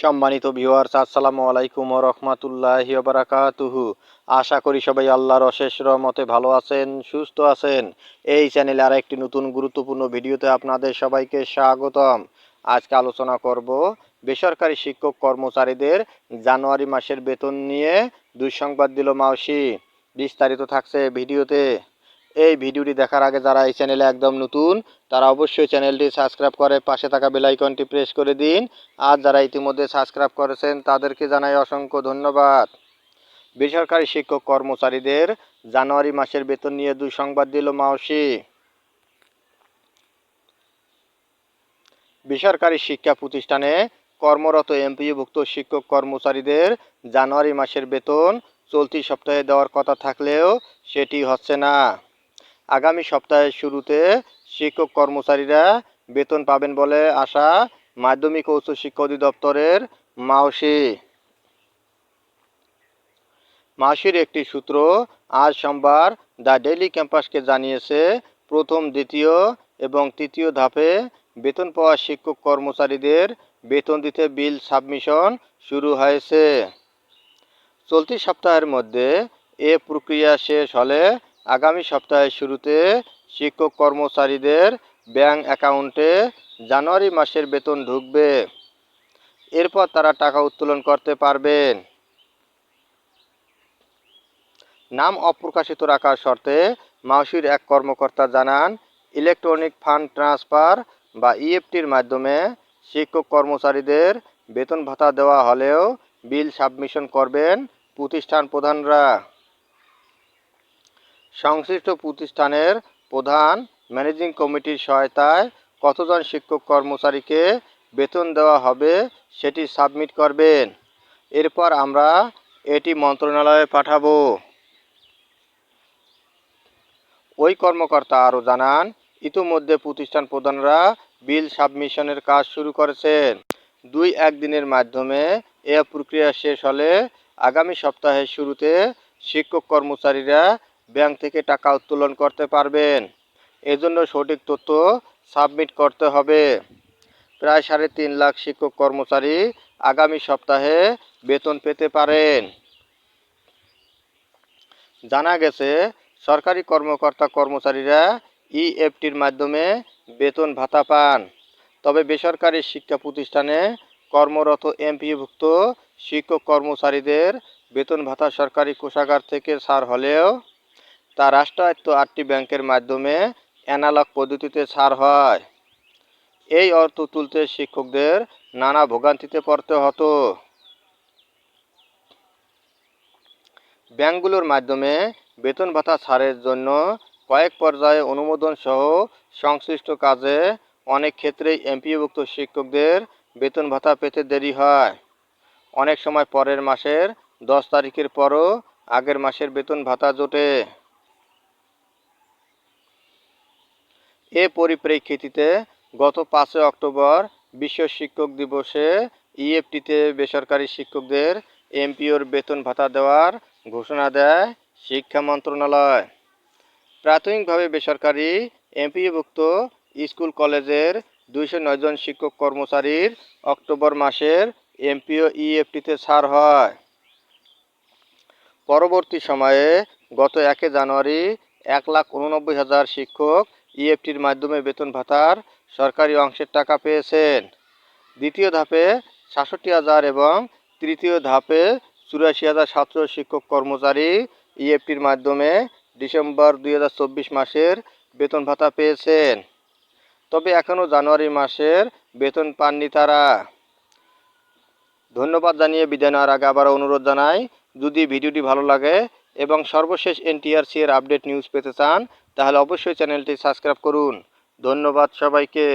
সম্মানিত ভিউয়ার্স, আসসালামু আলাইকুম ওয়া রাহমাতুল্লাহি ওয়া বারাকাতুহু। আশা করি সবাই আল্লাহর অশেষ রহমতে ভালো আছেন, সুস্থ আছেন। এই চ্যানেলে আরেকটি নতুন গুরুত্বপূর্ণ ভিডিওতে আপনাদের সবাইকে স্বাগতম। আজকে আলোচনা করব বেসরকারি শিক্ষক কর্মচারীদের জানুয়ারি মাসের বেতন নিয়ে দুঃসংবাদ দিল মাওসি। বিস্তারিত থাকছে ভিডিওতে। এই ভিডিওটি দেখার আগে যারা এই চ্যানেলে একদম নতুন তারা অবশ্যই চ্যানেলটি সাবস্ক্রাইব করে পাশে থাকা বেল আইকনটি প্রেস করে দিন। আর যারা ইতিমধ্যে সাবস্ক্রাইব করেছেন তাদেরকে জানাই অসংখ্য ধন্যবাদ। বেসরকারি শিক্ষক কর্মচারীদের জানুয়ারি মাসের বেতন নিয়ে দুঃসংবাদ দিল মাওসি। বেসরকারি শিক্ষা প্রতিষ্ঠানে কর্মরত এমপিওভুক্ত শিক্ষক কর্মচারীদের জানুয়ারি মাসের বেতন চলতি সপ্তাহে দেওয়ার কথা থাকলেও সেটি হচ্ছে না। আগামী সপ্তাহের শুরুতে শিক্ষক কর্মচারীরা বেতন পাবেন বলে আশা মাধ্যমিক ও উচ্চশিক্ষা অধিদপ্তরের মাওসির একটি সূত্র আজ সোমবার দ্য ডেইলি ক্যাম্পাসকে জানিয়েছে, প্রথম, দ্বিতীয় এবং তৃতীয় ধাপে বেতন পাওয়া শিক্ষক কর্মচারীদের বেতন দিতে বিল সাবমিশন শুরু হয়েছে। চলতি সপ্তাহের মধ্যে এ প্রক্রিয়া শেষ হলে আগামী সপ্তাহের শুরুতে শিক্ষক কর্মচারীদের ব্যাংক অ্যাকাউন্টে জানুয়ারি মাসের বেতন ঢুকবে। এরপর তারা টাকা উত্তোলন করতে পারবেন। নাম অপ্রকাশিত রাখার শর্তে মাওসির এক কর্মকর্তা জানান, ইলেকট্রনিক ফান্ড ট্রান্সফার বা ইএফটির মাধ্যমে শিক্ষক কর্মচারীদের বেতন ভাতা দেওয়া হলেও বিল সাবমিশন করবেন প্রতিষ্ঠান প্রধানরা। সংশ্লিষ্ট প্রতিষ্ঠানের প্রধান ম্যানেজিং কমিটির সহায়তায় কতজন শিক্ষক কর্মচারীকে বেতন দেওয়া হবে সেটি সাবমিট করবেন। এরপর আমরা এটি মন্ত্রণালয়ে পাঠাবো। ওই কর্মকর্তা আরও জানান, ইতিমধ্যে প্রতিষ্ঠান প্রধানরা বিল সাবমিশনের কাজ শুরু করেছেন। 2-1 দিনের মাধ্যমে এ প্রক্রিয়া শেষ হলে আগামী সপ্তাহের শুরুতে শিক্ষক কর্মচারীরা ব্যাংক থেকে টাকা উত্তোলন করতে পারবেন। এজন্য সঠিক তথ্য সাবমিট করতে হবে। প্রায় 3.5 লাখ শিক্ষক কর্মচারী আগামী সপ্তাহে বেতন পেতে পারেন। জানা গেছে, সরকারি কর্মকর্তা-কর্মচারীরা ইএফটির মাধ্যমে বেতন ভাতা পান। তবে বেসরকারি শিক্ষা প্রতিষ্ঠানে কর্মরত এমপিওভুক্ত শিক্ষক কর্মচারীদের বেতন ভাতা সরকারি কোষাগার থেকে ছাড় হলেও তা রাষ্ট্রায়ত্ত 8টি ব্যাংকের মাধ্যমে অ্যানালগ পদ্ধতিতে ছাড় হয়। এই অর্থ তুলতে শিক্ষকদের নানা ভোগান্তিতে পড়তে হতো। ব্যাংকগুলোর মাধ্যমে বেতন ভাতা ছাড়ের জন্য কয়েক পর্যায়ে অনুমোদন সহ সংশ্লিষ্ট কাজে অনেক ক্ষেত্রেই এমপিওভুক্ত শিক্ষকদের বেতন ভাতা পেতে দেরি হয়। অনেক সময় পরের মাসের 10 তারিখের পরও আগের মাসের বেতন ভাতা জোটে। এ পরিপ্রেক্ষিতে গত 5 অক্টোবর বিশ্ব শিক্ষক দিবসে ইএফটিতে বেসরকারি শিক্ষকদের এমপিওর বেতন ভাতা দেওয়ার ঘোষণা দেয় শিক্ষা মন্ত্রণালয়। প্রাথমিকভাবে বেসরকারি এমপিওভুক্ত স্কুল কলেজের 209 জন শিক্ষক কর্মচারীর অক্টোবর মাসের এমপিও ইএফটিতে ছাড় হয়। পরবর্তী সময়ে গত 1 জানুয়ারি 1,89,000 শিক্ষক ইএফটির মাধ্যমে বেতন ভাতার সরকারি অংশের টাকা পেয়েছেন। দ্বিতীয় ধাপে 66,000 এবং তৃতীয় ধাপে 84,700 শিক্ষক কর্মচারী ইএফটির মাধ্যমে ডিসেম্বর 2024 মাসের বেতন ভাতা পেয়েছেন। তবে এখনও জানুয়ারি মাসের বেতন পাননি তারা। ধন্যবাদ জানিয়ে বিদায় নেওয়ার আগে আবারও অনুরোধ জানাই, যদি ভিডিওটি ভালো লাগে এবং সর্বশেষ এনটিআরসি এর আপডেট নিউজ পেতে চান তাহলে অবশ্যই চ্যানেলটি সাবস্ক্রাইব করুন। ধন্যবাদ সবাইকে।